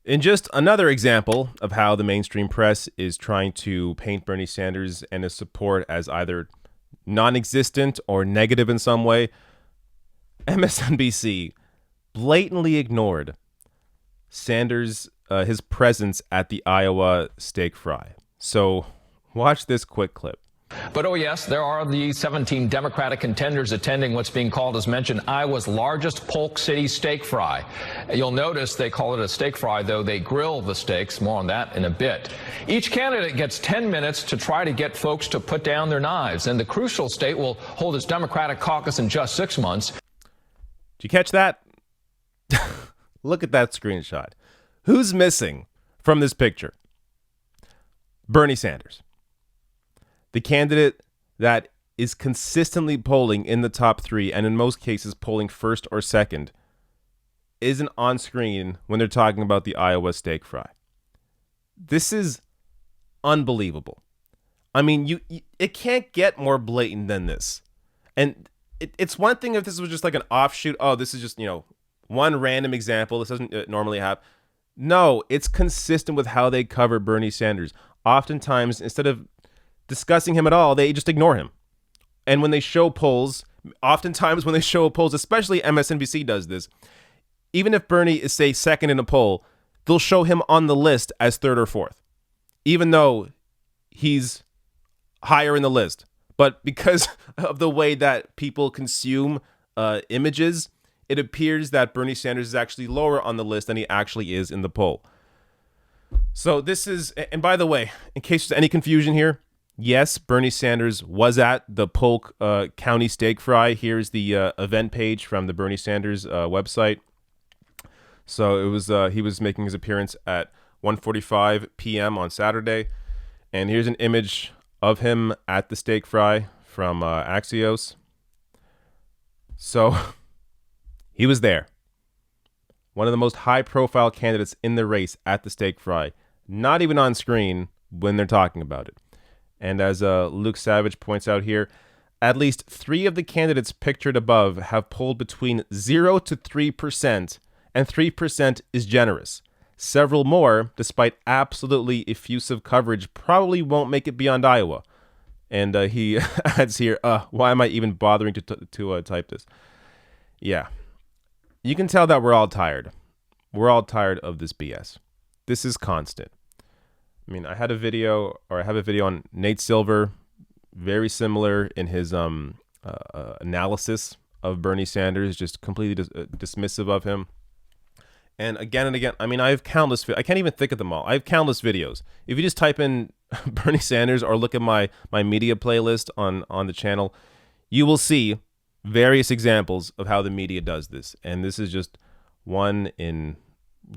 In just another example of how the mainstream press is trying to paint Bernie Sanders and his support as either non-existent or negative in some way, MSNBC blatantly ignored Sanders, his presence at the Iowa steak fry. So watch this quick clip. But, oh, yes, there are the 17 Democratic contenders attending what's being called, as mentioned, Iowa's largest Polk City steak fry. You'll notice they call it a steak fry, though they grill the steaks. More on that in a bit. Each candidate gets 10 minutes to try to get folks to put down their knives. And the crucial state will hold its Democratic caucus in just 6 months. Did you catch that? Look at that screenshot. Who's missing from this picture? Bernie Sanders. The candidate that is consistently polling in the top three, and in most cases polling first or second, isn't on screen when they're talking about the Iowa steak fry. This is unbelievable. I mean, it can't get more blatant than this. And it's one thing if this was just like an offshoot. Oh, this is just, one random example. This doesn't normally happen. No, it's consistent with how they cover Bernie Sanders. Oftentimes, instead of discussing him at all, they just ignore him. And when they show polls, oftentimes when they show polls, especially MSNBC does this, even if Bernie is, say, second in a poll, they'll show him on the list as third or fourth, even though he's higher in the list. But because of the way that people consume images, it appears that Bernie Sanders is actually lower on the list than he actually is in the poll. So this is, and by the way, in case there's any confusion here, yes, Bernie Sanders was at the Polk County Steak Fry. Here's the event page from the Bernie Sanders website. So it was he was making his appearance at 1:45 p.m. on Saturday. And here's an image of him at the steak fry from Axios. So he was there. One of the most high-profile candidates in the race at the steak fry. Not even on screen when they're talking about it. And as Luke Savage points out here, at least 3 of the candidates pictured above have polled between 0 to 3%, and 3% is generous. Several more, despite absolutely effusive coverage, probably won't make it beyond Iowa. And he adds here, why am I even bothering to type this? Yeah. You can tell that we're all tired. We're all tired of this BS. This is constant. I mean, I have a video on Nate Silver, very similar in his analysis of Bernie Sanders, just completely dismissive of him. And again, I mean, I have countless, I can't even think of them all. I have countless videos. If you just type in Bernie Sanders or look at my media playlist on the channel, you will see various examples of how the media does this. And this is just one in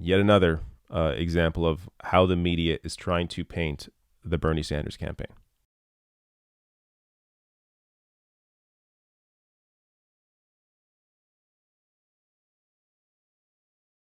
yet another example of how the media is trying to paint the Bernie Sanders campaign.